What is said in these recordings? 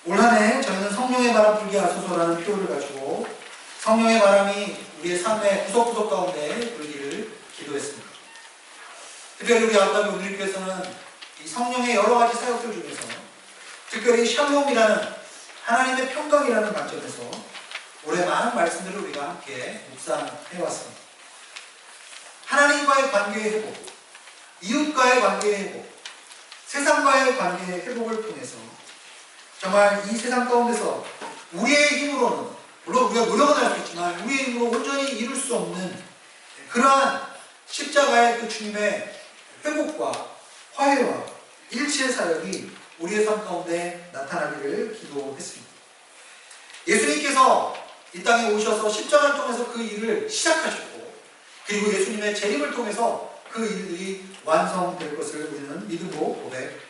올 한 해 저희는 성령의 바람 불게 하소서라는 표를 가지고 성령의 바람이 우리의 삶의 구석구석 가운데 불기를 기도했습니다. 특별히 우리 아름다운 우리교회에서는 이 성령의 여러 가지 사역들 중에서 특별히 샬롬이라는 하나님의 평강이라는 관점에서 올해 많은 말씀들을 우리가 함께 묵상해왔습니다. 하나님과의 관계의 회복, 이웃과의 관계의 회복, 세상과의 관계의 회복을 통해서 정말 이 세상 가운데서 우리의 힘으로는, 물론 우리가 노력은 할 수 있지만 우리의 힘으로 온전히 이룰 수 없는 그러한 십자가의 그 주님의 회복과 화해와 일치의 사역이 우리의 삶 가운데 나타나기를 기도했습니다. 예수님께서 이 땅에 오셔서 십자가를 통해서 그 일을 시작하셨고, 그리고 예수님의 재림을 통해서 그 일들이 완성될 것을 우리는 믿음으로 고백합니다.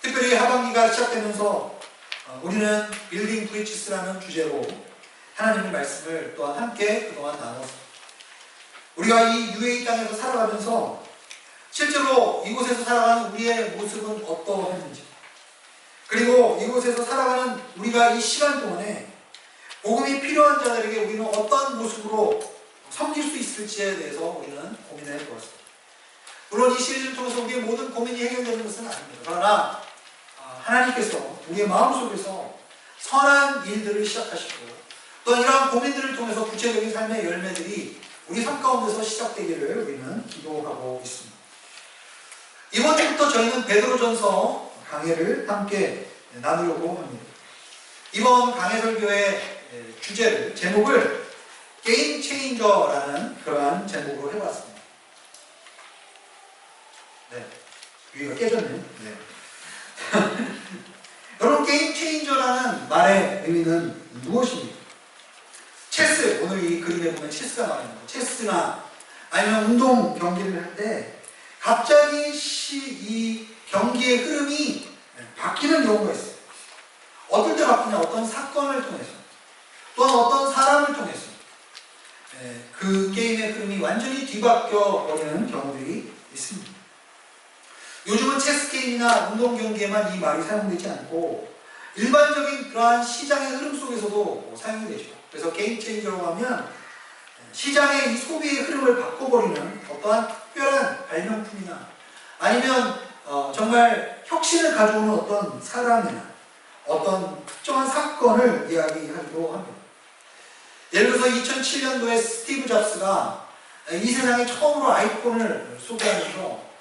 특별히 하반기가 시작되면서 우리는 빌딩 브리치스라는 주제로 하나님의 말씀을 또한 함께 그동안 나눴습니다. 우리가 이 UAE 땅에서 살아가면서 실제로 이곳에서 살아가는 우리의 모습은 어떠했는지, 그리고 이곳에서 살아가는 우리가 이 시간 동안에 복음이 필요한 자들에게 우리는 어떤 모습으로 섬길 수 있을지에 대해서 우리는 고민해 보았습니다. 물론 이 시리즈를 통해서 우리의 모든 고민이 해결되는 것은 아닙니다. 그러나 하나님께서 우리의 마음속에서 선한 일들을 시작하시고 또 이러한 고민들을 통해서 구체적인 삶의 열매들이 우리 삶 가운데서 시작되기를 우리는 기도하고 있습니다. 이번 주부터 저희는 베드로전서 강해를 함께 나누려고 합니다. 이번 강해 설교의 주제를, 제목을 게임 체인저라는 그러한 제목으로 해봤습니다. 네, 위가 깨졌네요. 네. 여러분, 게임 체인저라는 말의 의미는 무엇입니까? 체스, 오늘 이 그림에 보면 체스가 나와 있는 거, 체스나 아니면 운동 경기를 할 때 갑자기 이 경기의 흐름이 바뀌는 경우가 있어요. 어떨 때 바뀌냐? 어떤 사건을 통해서, 또는 어떤 사람을 통해서 그 게임의 흐름이 완전히 뒤바뀌어 버리는 경우들이 있습니다. 요즘은 체스 게임이나 운동 경기에만 이 말이 사용되지 않고 일반적인 그러한 시장의 흐름 속에서도 사용이 되죠. 그래서 게임 체인저라고 하면 시장의 이 소비의 흐름을 바꿔버리는 어떠한 특별한 발명품이나 아니면 정말 혁신을 가져오는 어떤 사람이나 어떤 특정한 사건을 이야기하기도 합니다. 예를 들어서 2007년도에 스티브 잡스가 이 세상에 처음으로 아이폰을 소개하면서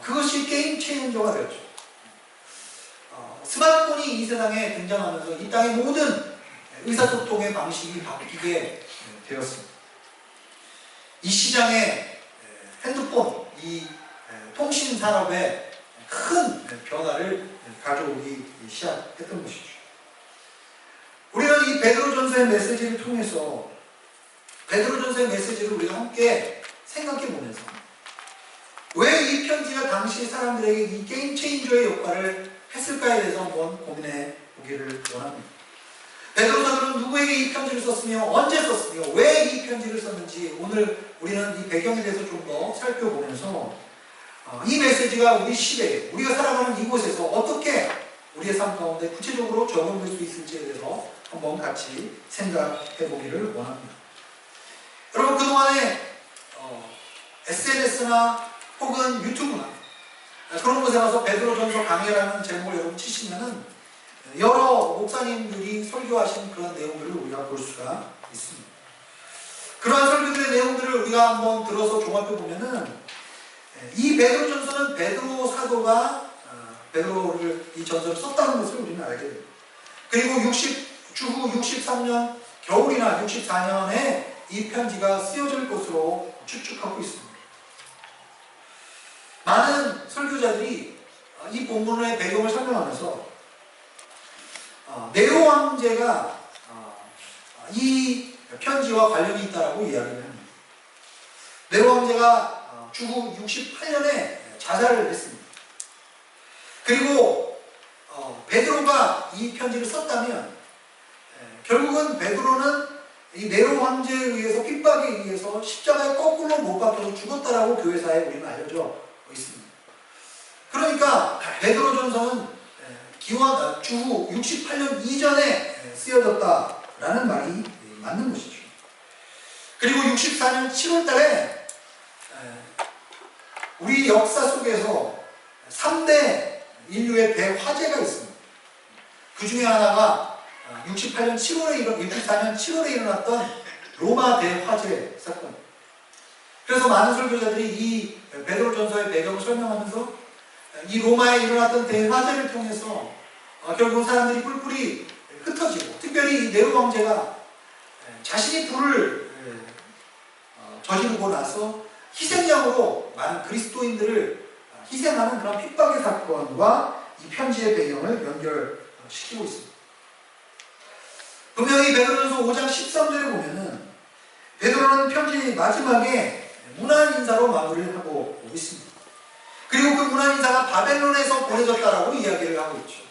그것이 게임 체인저가 되었죠. 스마트폰이 이 세상에 등장하면서 이 땅의 모든 의사소통의 방식이 바뀌게 되었습니다. 이 시장에 핸드폰, 이 통신 산업에 큰 변화를 가져오기 시작했던 것이죠. 우리는 이 베드로전서의 메시지를 통해서 베드로전서의 메시지를 우리가 함께 생각해 보면서 왜 이 편지가 당시 사람들에게 이 게임 체인저의 역할을 했을까에 대해서 한번 고민해 보기를 원합니다. 베드로사도는 누구에게 이 편지를 썼으며 언제 썼으며 왜 이 편지를 썼는지 오늘 우리는 이 배경에 대해서 좀 더 살펴보면서 이 메시지가 우리 시대에, 우리가 살아가는 이곳에서 어떻게 우리의 삶 가운데 구체적으로 적용될 수 있을지에 대해서 한번 같이 생각해 보기를 원합니다. 여러분, 그동안에 SNS나 혹은 유튜브나 그런 곳에 가서 베드로전서 강해라는 제목을 여러분 치시면은 여러 목사님들이 설교하신 그런 내용들을 우리가 볼 수가 있습니다. 그러한 설교들의 내용들을 우리가 한번 들어서 종합해 보면은 이 베드로전서는 베드로 사도가 베드로를 이 전서를 썼다는 것을 우리는 알게 됩니다. 그리고 주후 63년 겨울이나 64년에 이 편지가 쓰여질 것으로 추측하고 있습니다. 많은 설교자들이 이 본문의 배경을 설명하면서 네로 황제가 이 편지와 관련이 있다고 이야기를 합니다. 네로 황제가 주후 68년에 자살을 했습니다. 그리고 베드로가 이 편지를 썼다면 결국은 베드로는 이 네로 황제에 의해서 핍박에 의해서 십자가에 거꾸로 못 박혀서 죽었다라고 교회사에 우리는 알려져 있습니다. 그러니까 베드로전서는 주후 68년 이전에 쓰여졌다라는 말이 맞는 것이죠. 그리고 64년 7월 달에 우리 역사 속에서 3대 인류의 대화재가 있습니다. 그 중에 하나가 64년 7월에 일어났던 로마 대화재 사건. 그래서 많은 설교자들이 이 베드로전서의 배경을 설명하면서 이 로마에 일어났던 대화재를 통해서 결국 사람들이 뿔뿔이 흩어지고, 특별히 이 네로 황제가 자신이 불을 저지르고 나서 희생양으로 많은 그리스도인들을 희생하는 그런 핍박의 사건과 이 편지의 배경을 연결시키고 있습니다. 분명히 베드로전서 5장 13절에 보면은 베드로는 편지 마지막에 문안 인사로 마무리를 하고 있습니다. 그리고 그 문안 인사가 바벨론에서 보내졌다라고 이야기를 하고 있죠.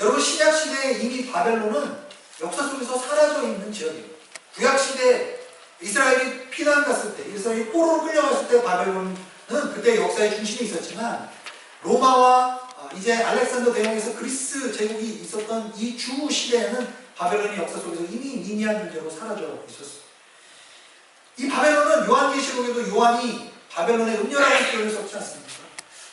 여러분, 신약 시대에 이미 바벨론은 역사 속에서 사라져 있는 지역입니다. 구약 시대 이스라엘이 피난 갔을 때, 이스라엘이 포로로 끌려갔을 때 바벨론은 그때 역사의 중심이 있었지만, 로마와 이제 알렉산더 대왕에서 그리스 제국이 있었던 이 주 시대에는 바벨론이 역사 속에서 이미 미미한 존재로 사라져 있었어요. 이 바벨론은 요한계시록에도 요한이 바벨론의 은녀라는 표현을 썼지 않습니까?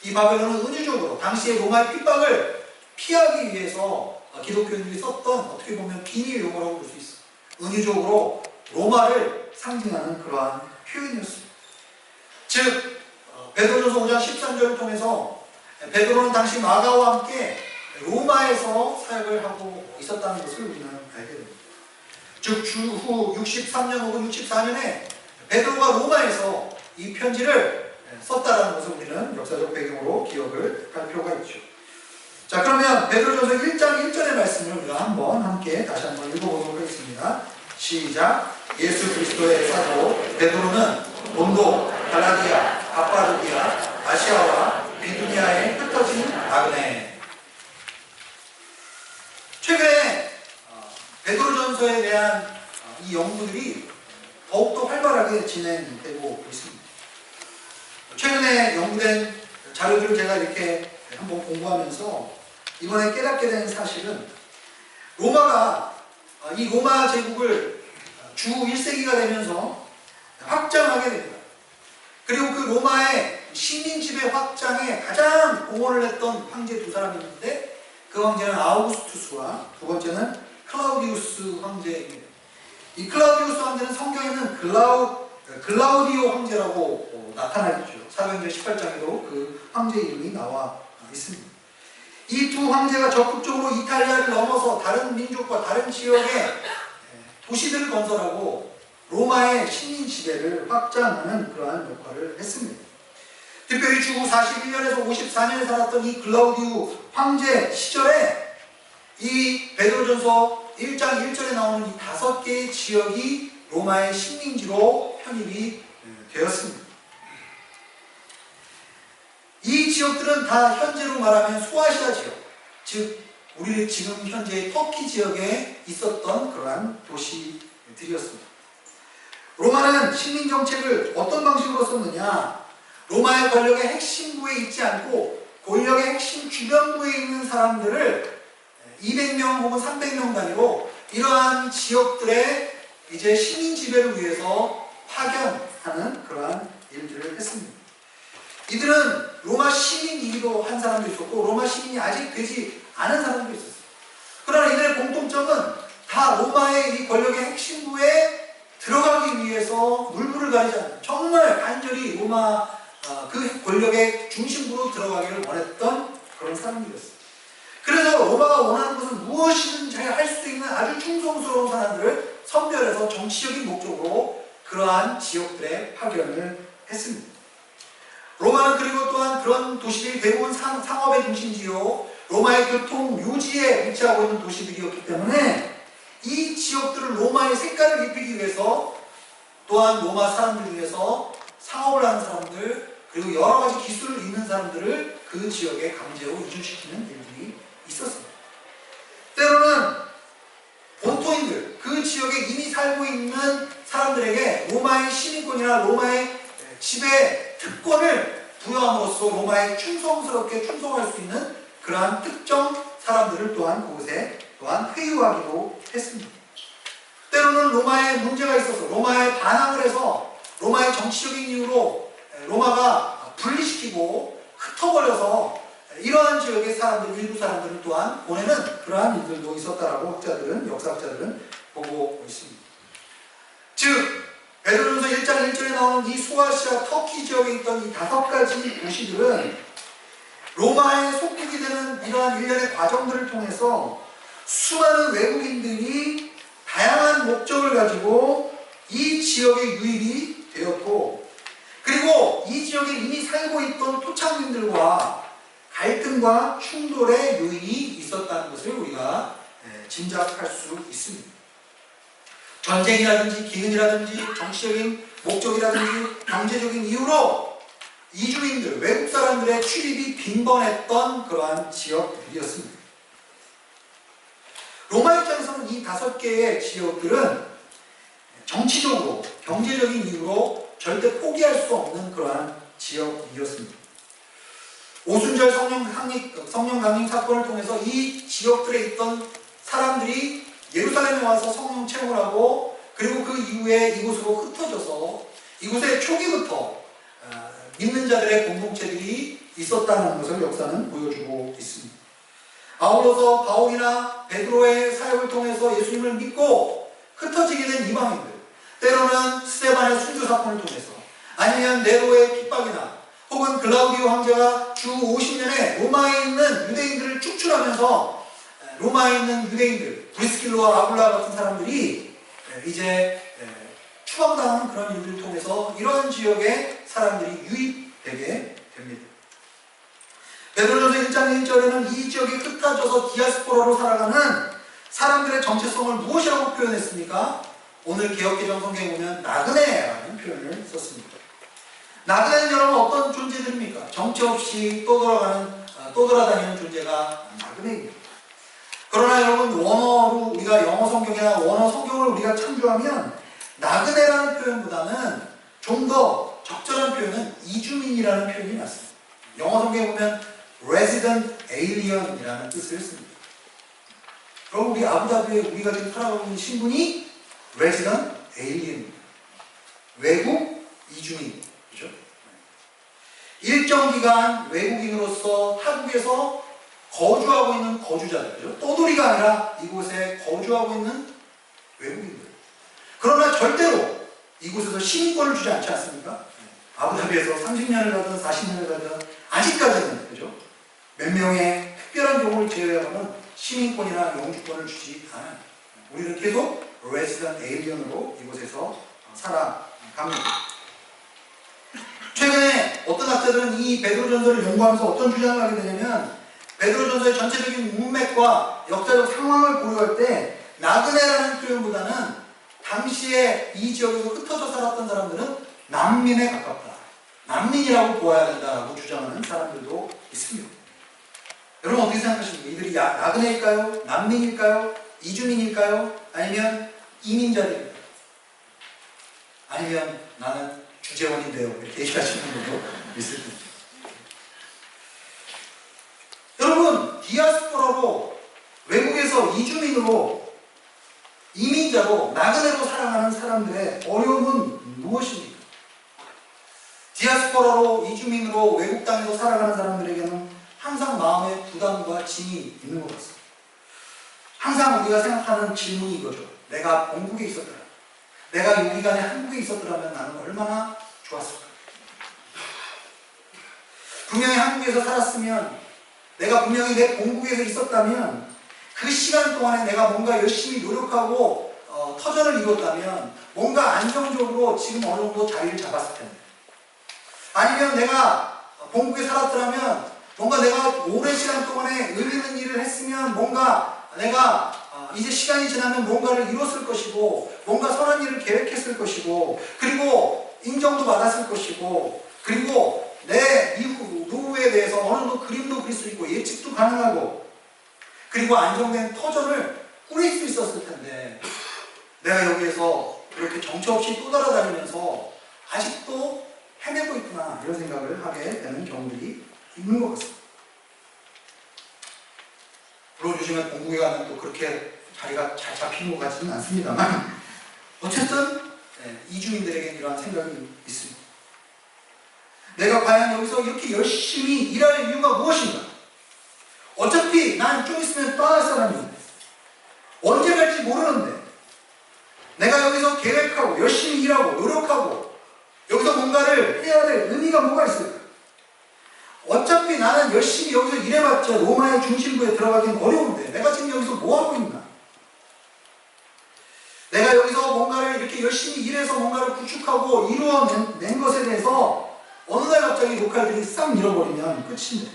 이 바벨론은 은유적으로 당시의 로마의 핍박을 피하기 위해서 기독교인들이 썼던, 어떻게 보면 비밀 용어라고 볼 수 있어요. 은유적으로 로마를 상징하는 그러한 표현이었습니다. 즉 베드로전서 5장 13절을 통해서 베드로는 당시 마가와 함께 로마에서 사역을 하고 있었다는 것을 우리는 알게 됩니다. 즉 주후 63년 혹은 64년에 베드로가 로마에서 이 편지를 썼다라는 것을 우리는 역사적 배경으로 기억을 할 필요가 있죠. 자, 그러면 베드로전서 1장 1절의 말씀을 우리가 함께 다시 한번 읽어보도록 하겠습니다. 시작. 예수 그리스도의 사도 베드로는 본도, 갈라디아, 갑바도기아, 아시아와 비두니아에 흩어진 나그네. 최근에 베드로전서에 대한 이 연구들이 더욱더 활발하게 진행되고 있습니다. 최근에 연구된 자료들을 제가 이렇게 한번 공부하면서 이번에 깨닫게 된 사실은, 이 로마 제국을 주 1세기가 되면서 확장하게 됩니다. 그리고 그 로마의 식민 지배 확장에 가장 공헌을 했던 황제 두 사람이 있는데, 그 황제는 아우구스투스와 두 번째는 클라우디우스 황제입니다. 이 클라우디우스 황제는 성경에는 글라우디오 황제라고 나타나겠죠. 사도행전 18장에도 그 황제 이름이 나와 있습니다. 이 두 황제가 적극적으로 이탈리아를 넘어서 다른 민족과 다른 지역의 도시들을 건설하고 로마의 식민 지배를 확장하는 그러한 역할을 했습니다. 특별히 주후 41년에서 54년에 살았던 이 글라우디우 황제 시절에 이 베드로전서 1장 1절에 나오는 이 5개의 지역이 로마의 식민지로 편입이 되었습니다. 이 지역들은 다 현재로 말하면 소아시아 지역, 즉 우리 지금 현재 터키 지역에 있었던 그러한 도시들이었습니다. 로마는 식민정책을 어떤 방식으로 썼느냐, 로마의 권력의 핵심부에 있지 않고 권력의 핵심 주변부에 있는 사람들을 200명 혹은 300명 단위로 이러한 지역들의 이제 시민 지배를 위해서 파견하는 그러한 일들을 했습니다. 이들은 로마 시민이기도 한 사람도 있었고 로마 시민이 아직 되지 않은 사람도 있었어요. 그러나 이들의 공통점은 다 로마의 이 권력의 핵심부에 들어가기 위해서 물불을 가리지 않는, 정말 간절히 로마 그 권력의 중심부로 들어가기를 원했던 그런 사람들이었어요. 그래서 로마가 원하는 것은 무엇이든지 할 수 있는 아주 충성스러운 사람들을 선별해서 정치적인 목적으로 그러한 지역들에 파견을 했습니다. 로마는 그리고 또한 그런 도시들이 대부분 상업의 중심지요, 로마의 교통 묘지에 위치하고 있는 도시들이었기 때문에 이 지역들을 로마의 색깔을 입히기 위해서, 또한 로마 사람들 중에서 상업을 하는 사람들, 그리고 여러 가지 기술을 있는 사람들을 그 지역에 강제로 이주시키는 일들이 있었습니다. 때로는 본토인들, 그 지역에 이미 살고 있는 사람들에게 로마의 시민권이나 로마의 지배 특권을 부여함으로써 로마에 충성스럽게 충성할 수 있는 그러한 특정 사람들을 또한 그곳에 또한 회유하기도 했습니다. 때로는 로마에 문제가 있어서 로마에 반항을 해서 로마의 정치적인 이유로 로마가 분리시키고 흩어버려서 이러한 지역의 사람들, 일부 사람들을 또한 보내는 그러한 일들도 있었다라고 학자들은, 역사학자들은 보고 있습니다. 즉 베드로전서 1장 1절에 나오는 이 소아시아 터키 지역에 있던 이 5가지 도시들은 로마의 속국이 되는 이러한 일련의 과정들을 통해서 수많은 외국인들이 다양한 목적을 가지고 이 지역에 유입이 되었고, 그리고 이 지역에 이미 살고 있던 토착민들과 갈등과 충돌의 요인이 있었다는 것을 우리가 짐작할 수 있습니다. 전쟁이라든지 기근이라든지 정치적인 목적이라든지 경제적인 이유로 이주민들, 외국 사람들의 출입이 빈번했던 그러한 지역들이었습니다. 로마 입장에서는 이 5개의 지역들은 정치적으로, 경제적인 이유로 절대 포기할 수 없는 그러한 지역이었습니다. 오순절 성령 강림 사건을 통해서 이 지역들에 있던 사람들이 예루살렘에 와서 성령 체험을 하고, 그리고 그 이후에 이곳으로 흩어져서 이곳에 초기부터 믿는 자들의 공동체들이 있었다는 것을 역사는 보여주고 있습니다. 아울러서 바울이나 베드로의 사역을 통해서 예수님을 믿고 흩어지게 된 이방인들, 때로는 스데반의 순교 사건을 통해서, 아니면 네로의 핍박이나 혹은 글라우디오 황제가 주 50년에 로마에 있는 유대인들을 축출하면서 로마에 있는 유대인들, 브리스킬로와 아굴라 같은 사람들이 이제 추방당하는 그런 일들을 통해서 이런 지역에 사람들이 유입되게 됩니다. 베드로전서 1장 1절에는 이 지역에 흩어져서 디아스포라로 살아가는 사람들의 정체성을 무엇이라고 표현했습니까? 오늘 개역개정 성경에 보면 나그네라는 표현을 썼습니다. 나그네는 여러분 어떤 존재들입니까? 정체 없이 떠돌아다니는 존재가 나그네입니다. 그러나 여러분 원어로 우리가 영어 성경이나 원어 성경을 우리가 참조하면 나그네라는 표현보다는 좀 더 적절한 표현은 이주민이라는 표현이 맞습니다. 영어 성경에 보면 resident alien이라는 뜻을 씁니다. 그럼 우리 아부다비에 우리가 지금 살아가고 있는 신분이 resident alien입니다. 외국 이주민. 그죠? 일정 기간 외국인으로서 타국에서 거주하고 있는 거주자들, 그죠? 떠돌이가 아니라 이곳에 거주하고 있는 외국인들. 그러나 절대로 이곳에서 시민권을 주지 않지 않습니까? 아부다비에서 30년을 가든 40년을 가든 아직까지는, 그죠? 몇 명의 특별한 경우를 제외하고는 시민권이나 영주권을 주지 않아요. 우리는 계속 resident alien으로 이곳에서 살아갑니다. 최근에 어떤 학자들은 이 베드로전서를 연구하면서 어떤 주장을 하게 되냐면, 베드로전서의 전체적인 문맥과 역사적 상황을 고려할 때 나그네라는 표현보다는 당시에 이 지역에서 흩어져 살았던 사람들은 난민에 가깝다, 난민이라고 보아야 된다고 주장하는 사람들도 있습니다. 여러분 어떻게 생각하십니까? 이들이 나그네일까요? 난민일까요? 이주민일까요? 아니면 이민자들일까요? 아니면 나는 주재원인데요, 이렇게 얘기하시는 분도 있을 텐데. 여러분, 디아스포라로, 외국에서 이주민으로, 이민자로, 나그네로 살아가는 사람들의 어려움은 무엇입니까? 디아스포라로, 이주민으로 외국 땅에서 살아가는 사람들에게는 항상 마음의 부담과 짐이 있는 것 같습니다. 항상 우리가 생각하는 질문이 이거죠. 내가 본국에 있었더라, 내가 6기간에 한국에 있었더라면 나는 얼마나 좋았을까? 분명히 한국에서 살았으면, 내가 분명히 내 본국에서 있었다면, 그 시간 동안에 내가 뭔가 열심히 노력하고 터전을 이뤘다면 뭔가 안정적으로 지금 어느 정도 자리를 잡았을 텐데, 아니면 내가 본국에 살았더라면 뭔가 내가 오랜 시간 동안에 의미 있는 일을 했으면 뭔가 내가 이제 시간이 지나면 뭔가를 이뤘을 것이고, 뭔가 선한 일을 계획했을 것이고, 그리고 인정도 받았을 것이고, 그리고 내 이후 노후에 대해서 어느 정도 그림도 그릴 수 있고 예측도 가능하고, 그리고 안정된 터전을 꾸릴 수 있었을 텐데, 내가 여기에서 이렇게 정처 없이 또 돌아다니면서 아직도 헤매고 있구나, 이런 생각을 하게 되는 경우들이 있는 것 같습니다. 물론 요즘에 공국에 가면 또 그렇게 자리가 잘 잡히는 것 같지는 않습니다만 어쨌든 이주민들에게 이러한 생각이 있습니다. 내가 과연 여기서 이렇게 열심히 일할 이유가 무엇인가? 어차피 난 좀 있으면 떠날 사람인데 언제 갈지 모르는데 내가 여기서 계획하고 열심히 일하고 노력하고 여기서 뭔가를 해야 될 의미가 뭐가 있을까? 어차피 나는 열심히 여기서 일해봤자 로마의 중심부에 들어가긴 어려운데 내가 지금 여기서 뭐 하고 있나? 내가 여기서 뭔가를 이렇게 열심히 일해서 뭔가를 구축하고 이루어낸 것에 대해서 어느 날 갑자기 로컬들이 싹 잃어버리면 끝인데,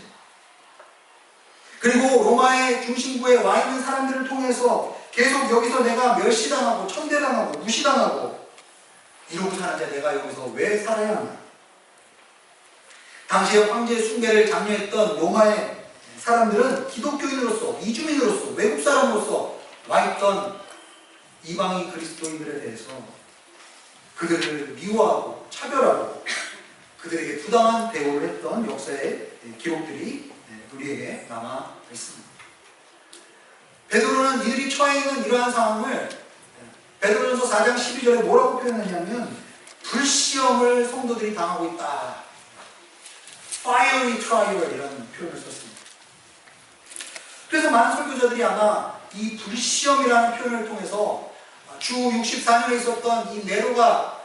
그리고 로마의 중심부에 와 있는 사람들을 통해서 계속 여기서 내가 멸시당하고 천대당하고 무시당하고 이러고 사는데 내가 여기서 왜 살아야 하나? 당시에 황제 숭배를 장려했던 로마의 사람들은 기독교인으로서, 이주민으로서, 외국 사람으로서 와 있던 이방인 그리스도인들에 대해서 그들을 미워하고 차별하고 그들에게 부당한 대우를 했던 역사의 기록들이 우리에게 남아 있습니다. 베드로는 이들이 처해 있는 이러한 상황을 베드로전서 4장 12절에 뭐라고 표현하냐면 불시험을 성도들이 당하고 있다. Fiery trial 이라는 표현을 썼습니다. 그래서 많은 설교자들이 아마 이 불시험이라는 표현을 통해서 주 64년에 있었던 이 네로가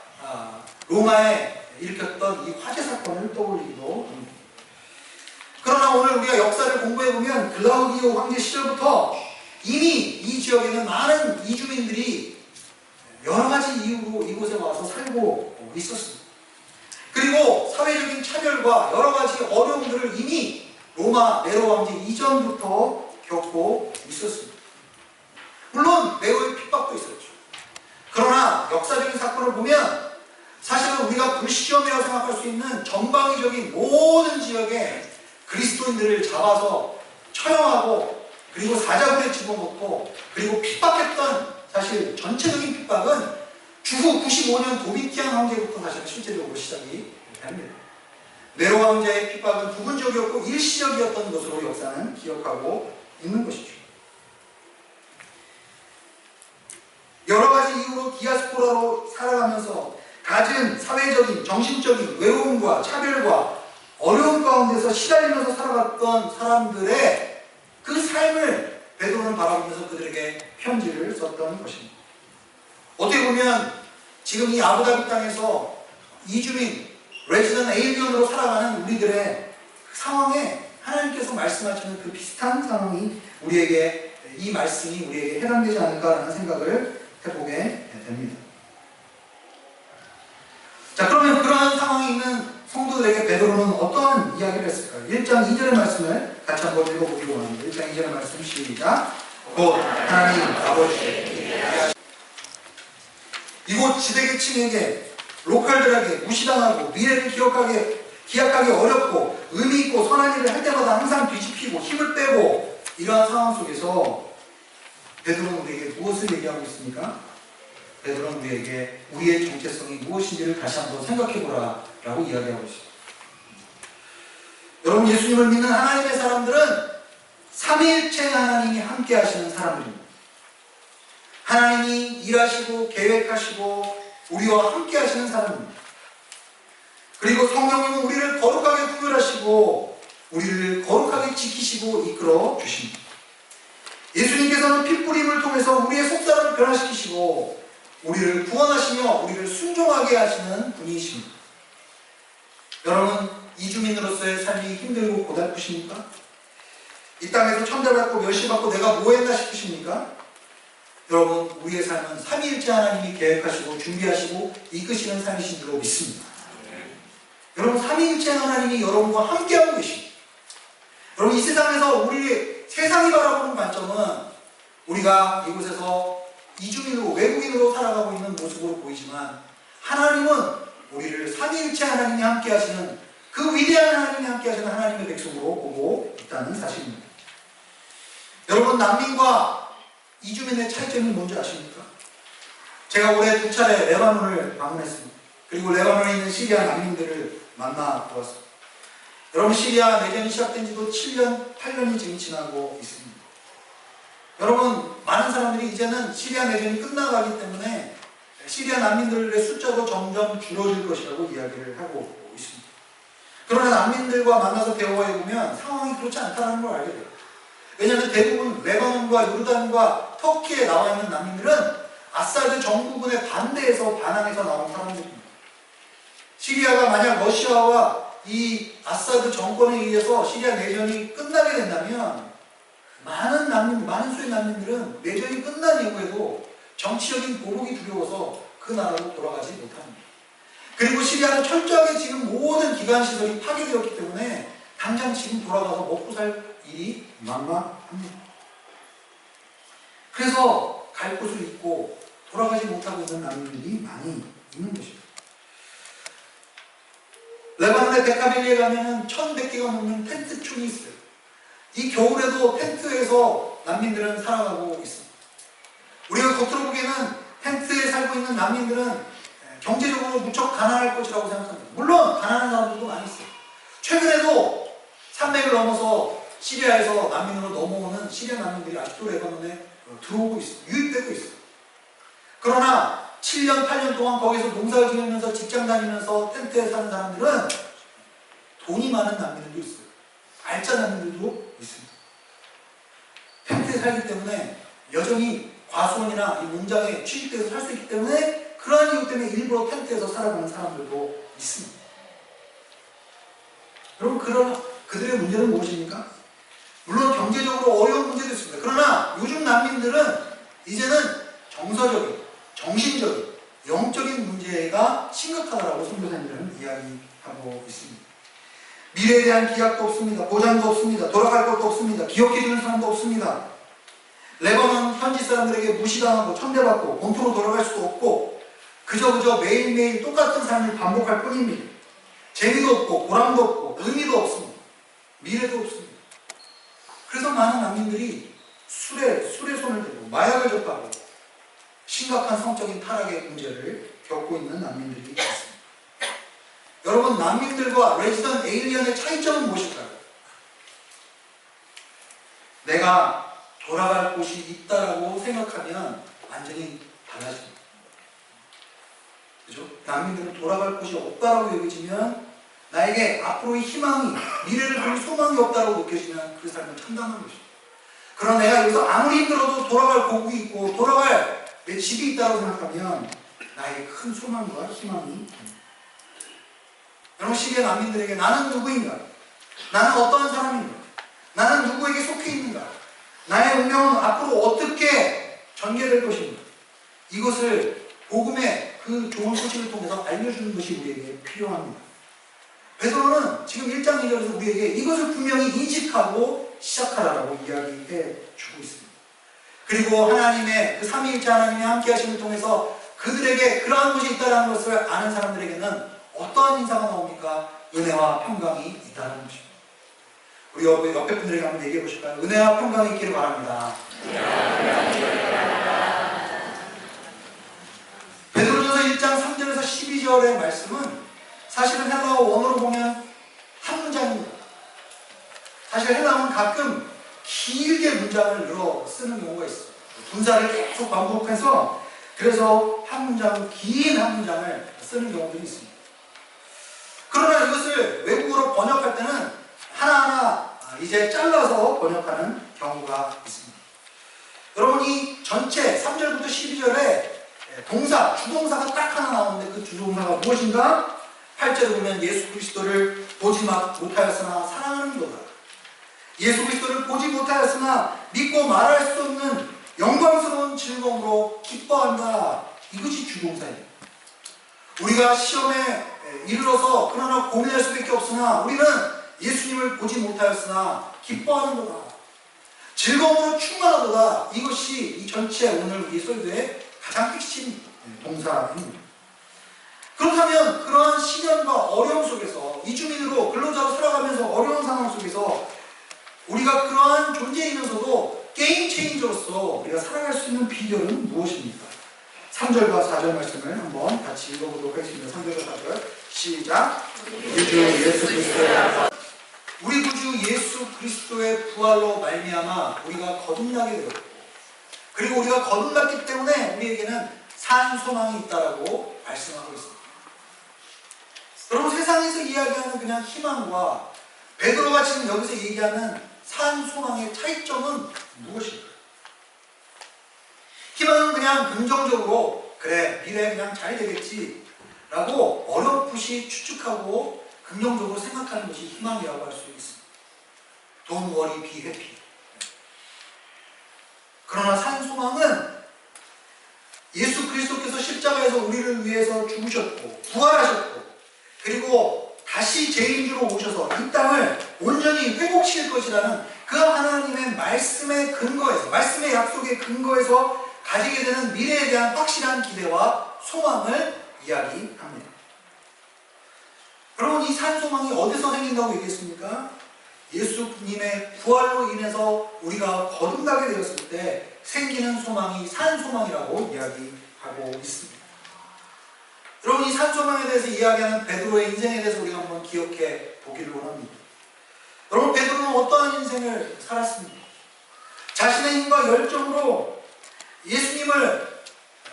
로마에 일으켰던 이 화재 사건을 떠올리기도 합니다. 그러나 오늘 우리가 역사를 공부해보면 글라우디오 황제 시절부터 이미 이 지역에는 많은 이주민들이 여러 가지 이유로 이곳에 와서 살고 있었습니다. 그리고 사회적인 차별과 여러 가지 어려움들을 이미 로마 네로 황제 이전부터 겪고 있었습니다. 물론 네로의 핍박도 있었죠. 그러나 역사적인 사건을 보면 사실은 우리가 불시험이라고 생각할 수 있는 전방위적인 모든 지역에 그리스도인들을 잡아서 처형하고 그리고 사자굴에 집어넣고 그리고 핍박했던 사실 전체적인 핍박은 주후 95년 도미티안 황제부터 사실 실제적으로 시작이 됩니다. 네로 황제의 핍박은 부분적이었고 일시적이었던 것으로 역사는 기억하고 있는 것이죠. 여러 가지 이유로 디아스포라로 살아가면서 갖은 사회적인, 정신적인 외로움과 차별과 어려움 가운데서 시달리면서 살아갔던 사람들의 그 삶을 베드로는 바라보면서 그들에게 편지를 썼던 것입니다. 어떻게 보면 지금 이 아부다비 땅에서 이주민, 레지던 에일리언으로 살아가는 우리들의 상황에 하나님께서 말씀하시는 그 비슷한 상황이 우리에게, 이 말씀이 우리에게 해당되지 않을까라는 생각을 해보게 됩니다. 자, 그러면 그러한 상황에 있는 성도들에게 베드로는 어떠한 이야기를 했을까요? 1장 2절의 말씀을 같이 한번 읽어보기로 합니다. 1장 2절의 말씀 시작. 곧 하나님 아버지 이곳 지대계층에게 로컬들에게 무시당하고 미래를 기약하기 어렵고 의미있고 선한 일을 할 때마다 항상 뒤집히고 힘을 빼고 이러한 상황 속에서 베드로는 우리에게 무엇을 얘기하고 있습니까? 베드로는 우리에게 우리의 정체성이 무엇인지를 다시 한번 생각해보라 라고 이야기하고 있습니다. 여러분, 예수님을 믿는 하나님의 사람들은 삼위일체 하나님이 함께 하시는 사람들입니다. 하나님이 일하시고 계획하시고 우리와 함께 하시는 사람입니다. 그리고 성령님은 우리를 거룩하게 구별하시고 우리를 거룩하게 지키시고 이끌어 주십니다. 예수님께서는 핏부림을 통해서 우리의 속사람을 변화시키시고 우리를 구원하시며 우리를 순종하게 하시는 분이십니다. 여러분, 이주민으로서의 삶이 힘들고 고달프십니까? 이 땅에서 천대받고 멸시받고 내가 뭐 했나 싶으십니까? 여러분, 우리의 삶은 삼위일체 하나님이 계획하시고 준비하시고 이끄시는 삶이신 줄로 믿습니다. 여러분, 삼위일체 하나님이 여러분과 함께하고 계십니다. 여러분, 이 세상에서 세상이 바라보는 관점은 우리가 이곳에서 이주민으로, 외국인으로 살아가고 있는 모습으로 보이지만 하나님은 우리를 삼위일체 하나님이 함께 하시는 그 위대한 하나님이 함께 하시는 하나님의 백성으로 보고 있다는 사실입니다. 여러분, 난민과 이주민의 차이점이 뭔지 아십니까? 제가 올해 2차례 레바논을 방문했습니다. 그리고 레바논에 있는 시리아 난민들을 만나보았습니다. 여러분, 시리아 내전이 시작된 지도 7년, 8년이 지금 지나고 있습니다. 여러분, 많은 사람들이 이제는 시리아 내전이 끝나가기 때문에 시리아 난민들의 숫자도 점점 줄어들 것이라고 이야기를 하고 있습니다. 그러나 난민들과 만나서 대화해보면 상황이 그렇지 않다는 걸 알게 돼요. 왜냐하면 대부분 레바논과 요르단과 터키에 나와 있는 난민들은 아사드 정부군의 반대에서 반항해서 나온 사람들입니다. 시리아가 만약 러시아와 이 아사드 정권에 의해서 시리아 내전이 끝나게 된다면 많은 수의 난민들은 내전이 끝난 이후에도 정치적인 보복이 두려워서 그 나라로 돌아가지 못합니다. 그리고 시리아는 철저하게 지금 모든 기관시설이 파괴되었기 때문에 당장 지금 돌아가서 먹고 살 일이 막막합니다. 그래서 갈 곳을 잃고 돌아가지 못하고 있는 난민들이 많이 있는 것입니다. 레바논의 베카빌리에 가면 1100개가 넘는 텐트촌이 있어요. 이 겨울에도 텐트에서 난민들은 살아가고 있습니다. 우리가 겉으로 보기에는 텐트에 살고 있는 난민들은 경제적으로 무척 가난할 것이라고 생각합니다. 물론 가난한 사람들도 많이 있어요. 최근에도 산맥을 넘어서 시리아에서 난민으로 넘어오는 시리아 난민들이 아직도 레바논에 들어오고 있어요. 유입되고 있어요. 그러나 7년, 8년 동안 거기서 농사를 지으면서 직장 다니면서 텐트에 사는 사람들은 돈이 많은 난민들도 있어요. 알짜 난민들도 있습니다. 텐트에 살기 때문에 여전히 과수원이나 이 농장에 취직돼서 살 수 있기 때문에 그러한 이유 때문에 일부러 텐트에서 살아가는 사람들도 있습니다. 여러분, 그들의 문제는 무엇입니까? 물론 경제적으로 어려운 문제도 있습니다. 그러나 요즘 난민들은 이제는 정서적인, 정신적인, 영적인 문제가 심각하다고 선교사님들은 이야기하고 있습니다. 미래에 대한 기약도 없습니다. 보장도 없습니다. 돌아갈 것도 없습니다. 기억해주는 사람도 없습니다. 레바논 현지 사람들에게 무시당하고 천대받고 본토로 돌아갈 수도 없고 그저 매일매일 똑같은 삶을 반복할 뿐입니다. 재미도 없고 보람도 없고 의미도 없습니다. 미래도 없습니다. 그래서 많은 난민들이 술에 손을 대고 마약을 접하고 심각한 성적인 타락의 문제를 겪고 있는 난민들이 있습니다. 여러분, 난민들과 레지던트 에일리언의 차이점은 무엇일까요? 내가 돌아갈 곳이 있다라고 생각하면 완전히 달라집니다. 그죠? 난민들은 돌아갈 곳이 없다라고 여겨지면 나에게 앞으로의 희망이, 미래를 볼 소망이 없다라고 느껴지면 그 삶은 참담한 것입니다. 그러나 내가 여기서 아무리 힘들어도 돌아갈 고국이 있고 돌아갈 내 집이 있다고 생각하면 나에게 큰 소망과 희망이 있습니다. 여러분, 시리아 난민들에게 나는 누구인가? 나는 어떠한 사람인가? 나는 누구에게 속해 있는가? 나의 운명은 앞으로 어떻게 전개될 것인가? 이것을 복음의 그 좋은 소식을 통해서 알려주는 것이 우리에게 필요합니다. 베드로는 지금 1장 2절에서 우리에게 이것을 분명히 인식하고 시작하라고 이야기해 주고 있습니다. 그리고 하나님의 그 삼위일체 하나님의 함께 하심을 통해서 그들에게 그러한 것이 있다는 것을 아는 사람들에게는 어떠한 인사가 나옵니까? 은혜와 평강이 있다는 것입니다. 우리 옆에 분들에게 한번 얘기해 보실까요? 은혜와 평강이 있기를 바랍니다. 베드로전서 1장 3절에서 12절의 말씀은 사실은 헬라어 원어로 보면 한 문장입니다. 사실 헬라어는 가끔 길게 문장을 늘어 쓰는 경우가 있어요. 분사를 계속 반복해서 그래서 긴 한 문장을 쓰는 경우들이 있습니다. 그러나 이것을 외국어로 번역할 때는 하나하나 이제 잘라서 번역하는 경우가 있습니다. 여러분, 이 전체 3절부터 12절에 동사, 주동사가 딱 하나 나오는데 그 주동사가 무엇인가? 8절에 보면 예수 그리스도를 보지 못하였으나 사랑하는도다. 예수 그리스도를 보지 못하였으나 믿고 말할 수 없는 영광스러운 즐거움으로 기뻐한다. 이것이 주동사입니다. 우리가 시험에 이르러서 그러나 고민할 수밖에 없으나 우리는 예수님을 보지 못하였으나 기뻐하는도다. 즐거움으로 충만하도다. 이것이 이 전체 오늘 우리 설교의 가장 핵심 동사입니다. 그렇다면 그러한 시련과 어려움 속에서 이주민으로 근로자로 살아가면서 어려운 상황 속에서 우리가 그러한 존재이면서도 게임 체인저로서 우리가 살아갈 수 있는 비결은 무엇입니까? 3절과 4절 말씀을 한번 같이 읽어보도록 하겠습니다. 3절과 4절 시작. 우리 구주 예수 그리스도의 부활로 말미암아 우리가 거듭나게 되었고 그리고 우리가 거듭났기 때문에 우리에게는 산 소망이 있다라고 말씀하고 있습니다. 여러분, 세상에서 이야기하는 그냥 희망과 베드로가 지금 여기서 얘기하는 산 소망의 차이점은 무엇일까요? 희망은 그냥 긍정적으로 그래 미래 그냥 잘 되겠지 라고 어렴풋이 추측하고 긍정적으로 생각하는 것이 희망이라고 할 수 있습니다. Don't worry, be happy. 그러나 산 소망은 예수 그리스도께서 십자가에서 우리를 위해서 죽으셨고 부활하셨고 그리고 다시 죄인으로 오셔서 이 땅을 온전히 회복시킬 것이라는 그 하나님의 말씀의 근거에서, 말씀의 약속의 근거에서 가지게 되는 미래에 대한 확실한 기대와 소망을 이야기합니다. 여러분, 이 산소망이 어디서 생긴다고 얘기했습니까? 예수님의 부활로 인해서 우리가 거듭나게 되었을 때 생기는 소망이 산소망이라고 이야기하고 있습니다. 여러분, 이 산소망에 대해서 이야기하는 베드로의 인생에 대해서 우리가 한번 기억해 보기를 원합니다. 여러분, 베드로는 어떠한 인생을 살았습니까? 자신의 힘과 열정으로 예수님을,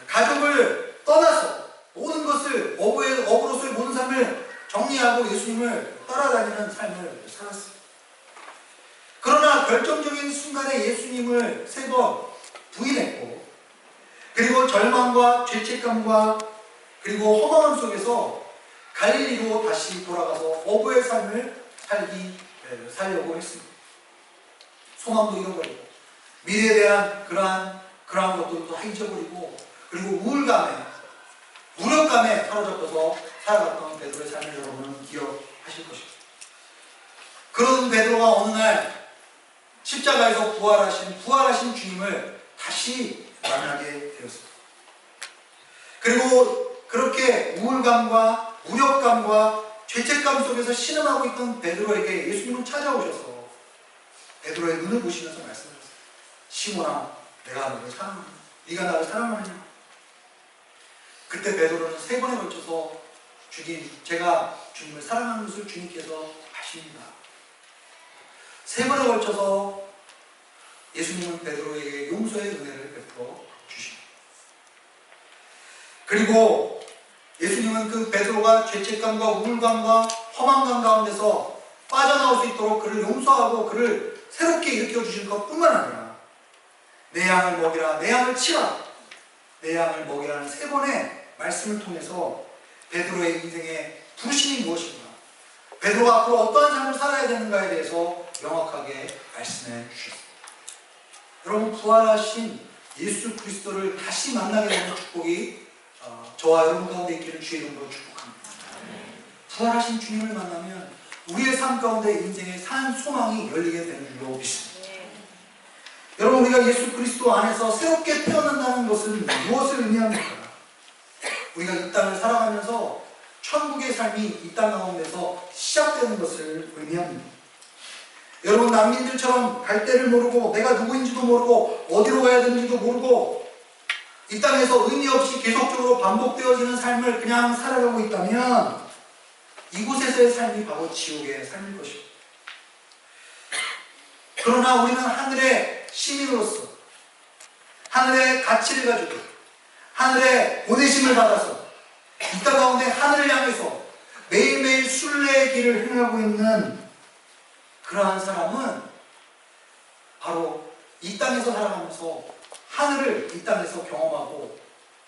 가족을 떠나서 모든 것을, 어부로서의 모든 삶을 정리하고 예수님을 따라다니는 삶을 살았습니다. 그러나 결정적인 순간에 예수님을 3번 부인했고, 그리고 절망과 죄책감과 그리고 허망함 속에서 갈릴리로 다시 돌아가서 어부의 삶을 살려고 했습니다. 소망도 잃어버리고 미래에 대한 그러한 것들도 다 잊어버리고, 그리고 우울감에 무력감에 사로잡혀서 살아갔던 베드로의 삶을 여러분은 기억하실 것입니다. 그런 베드로가 어느 날 십자가에서 부활하신 주님을 다시 만나게 되었습니다. 그리고 그렇게 우울감과 무력감과 죄책감 속에서 신음하고 있던 베드로에게 예수님은 찾아오셔서 베드로의 눈을 보시면서 말씀하셨어요. 시몬아, 내가 너를 사랑하느냐? 네가 나를 사랑하느냐? 그때 베드로는 3번에 걸쳐서 제가 주님을 사랑하는 것을 주님께서 아십니다. 3번에 걸쳐서 예수님은 베드로에게 용서의 은혜를 베풀어 주십니다. 그리고 예수님은 그 베드로가 죄책감과 우울감과 허망감 가운데서 빠져나올 수 있도록 그를 용서하고 그를 새롭게 일으켜 주실 것뿐만 아니라 내 양을 먹이라, 내 양을 치라, 내 양을 먹이라는 3번의 말씀을 통해서 베드로의 인생의 부르심이 무엇인가, 베드로가 앞으로 어떠한 삶을 살아야 되는가에 대해서 명확하게 말씀해 주셨습니다. 여러분, 부활하신 예수 그리스도를 다시 만나게 되는 축복이 저와 여러분 가운데 있기를 주의 이름으로 축복합니다. 부활하신 주님을 만나면 우리의 삶 가운데 인생의 산 소망이 열리게 되는 줄로 믿습니다. 여러분, 우리가 예수 그리스도 안에서 새롭게 태어난다는 것은 무엇을 의미합니까? 우리가 이 땅을 살아가면서 천국의 삶이 이 땅 가운데서 시작되는 것을 의미합니다. 여러분, 난민들처럼 갈 데를 모르고 내가 누구인지도 모르고 어디로 가야 되는지도 모르고 이 땅에서 의미 없이 계속적으로 반복되어지는 삶을 그냥 살아가고 있다면 이곳에서의 삶이 바로 지옥의 삶일 것입니다. 그러나 우리는 하늘의 시민으로서 하늘의 가치를 가지고 하늘의 보내심을 받아서 이 땅 가운데 하늘을 향해서 매일매일 순례의 길을 행하고 있는 그러한 사람은 바로 이 땅에서 살아가면서 하늘을 이 땅에서 경험하고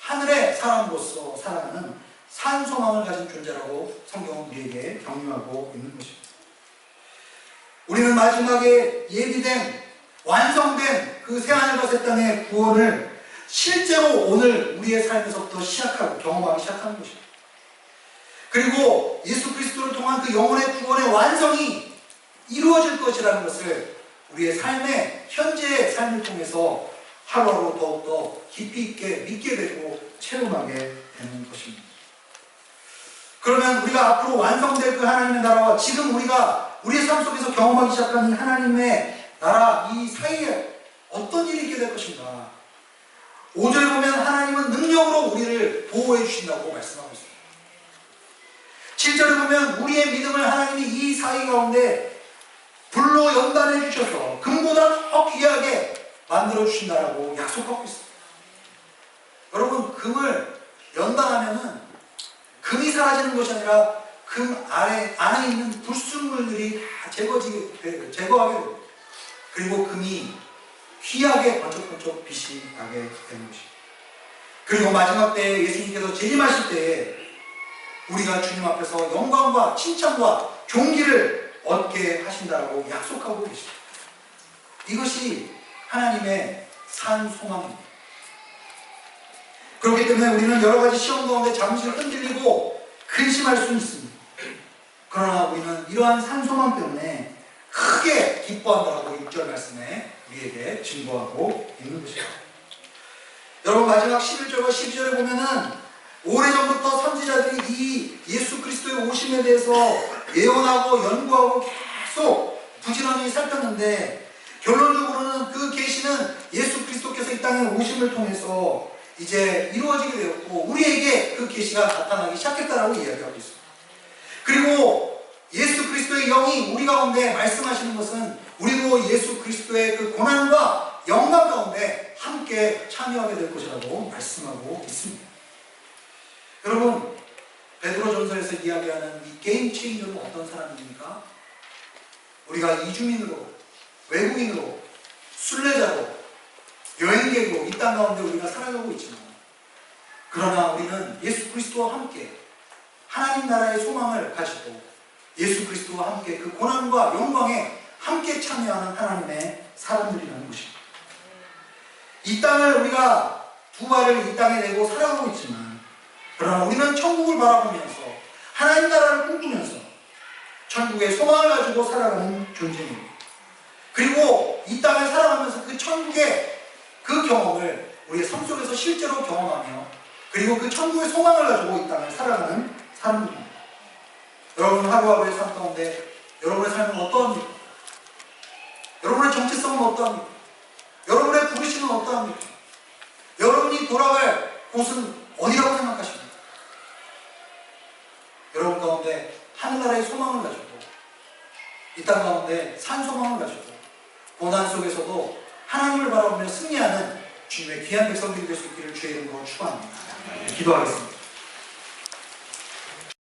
하늘의 사람으로서 살아가는 산소망을 가진 존재라고 성경은 우리에게 격려하고 있는 것입니다. 우리는 마지막에 예비된 완성된 그 새하늘과 새 땅의 구원을 실제로 오늘 우리의 삶에서부터 시작하고 경험하기 시작하는 것입니다. 그리고 예수 그리스도를 통한 그 영혼의 구원의 완성이 이루어질 것이라는 것을 우리의 삶의 현재의 삶을 통해서 하루하루 더욱더 깊이 있게 믿게 되고 체험하게 되는 것입니다. 그러면 우리가 앞으로 완성될 그 하나님의 나라와 지금 우리가 우리의 삶 속에서 경험하기 시작한 이 하나님의 나라, 이 사이에 어떤 일이 있게 될 것인가? 5절에 보면 하나님은 능력으로 우리를 보호해 주신다고 말씀하고 있습니다. 7절에 보면 우리의 믿음을 하나님이 이 사이 가운데 불로 연단해 주셔서 금보다 더 귀하게 만들어 주신다라고 약속하고 있습니다. 여러분, 금을 연단하면은 금이 사라지는 것이 아니라 금 안에 있는 불순물들이 다 제거하게 됩니다. 그리고 금이 희하게 번쩍번쩍 빛이 나게 되는 것입니다. 그리고 마지막 때에 예수님께서 재림하실 때에 우리가 주님 앞에서 영광과 칭찬과 존귀를 얻게 하신다라고 약속하고 계십니다. 이것이 하나님의 산 소망입니다. 그렇기 때문에 우리는 여러 가지 시험 가운데 잠시 흔들리고 근심할 수는 있습니다. 그러나 우리는 이러한 산 소망 때문에 크게 기뻐한다고 6절 말씀에 우리에게 증거하고 있는 것입니다. 여러분, 마지막 11절과 12절에 보면은 오래전부터 선지자들이 이 예수 그리스도의 오심에 대해서 예언하고 연구하고 계속 부지런히 살폈는데, 결론적으로는 그 계시는 예수 그리스도께서 이 땅에 오심을 통해서 이제 이루어지게 되었고, 우리에게 그 계시가 나타나기 시작했다라고 이야기하고 있습니다. 그리고 예수 그리스도의 영이 우리 가운데 말씀하시는 것은 우리도 예수 그리스도의 그 고난과 영광 가운데 함께 참여하게 될 것이라고 말씀하고 있습니다. 여러분, 베드로전서에서 이야기하는 이 게임 체인저는 어떤 사람입니까? 우리가 이주민으로, 외국인으로, 순례자로, 여행객으로 이 땅 가운데 우리가 살아가고 있지만, 그러나 우리는 예수 그리스도와 함께 하나님 나라의 소망을 가지고 예수 그리스도와 함께 그 고난과 영광에 함께 참여하는 하나님의 사람들이라는 것입니다. 이 땅을 우리가 두 발을 이 땅에 내고 살아가고 있지만, 그러나 우리는 천국을 바라보면서 하나님 나라를 꿈꾸면서 천국의 소망을 가지고 살아가는 존재입니다. 그리고 이 땅을 살아가면서 그 천국의 그 경험을 우리의 삶 속에서 실제로 경험하며, 그리고 그 천국의 소망을 가지고 이 땅을 살아가는 사람들입니다. 여러분, 하루하루의 삶 가운데 여러분의 삶은 어떠합니까? 여러분의 정체성은 어떠합니까? 여러분의 부르심은 어떠합니까? 여러분이 돌아갈 곳은 어디라고 생각하십니까? 여러분 가운데 하늘나라의 소망을 가지고, 이 땅 가운데 산 소망을 가지고 고난 속에서도 하나님을 바라보며 승리하는 주님의 귀한 백성들이 될 수 있기를 주의 이름으로 축원합니다. 기도하겠습니다.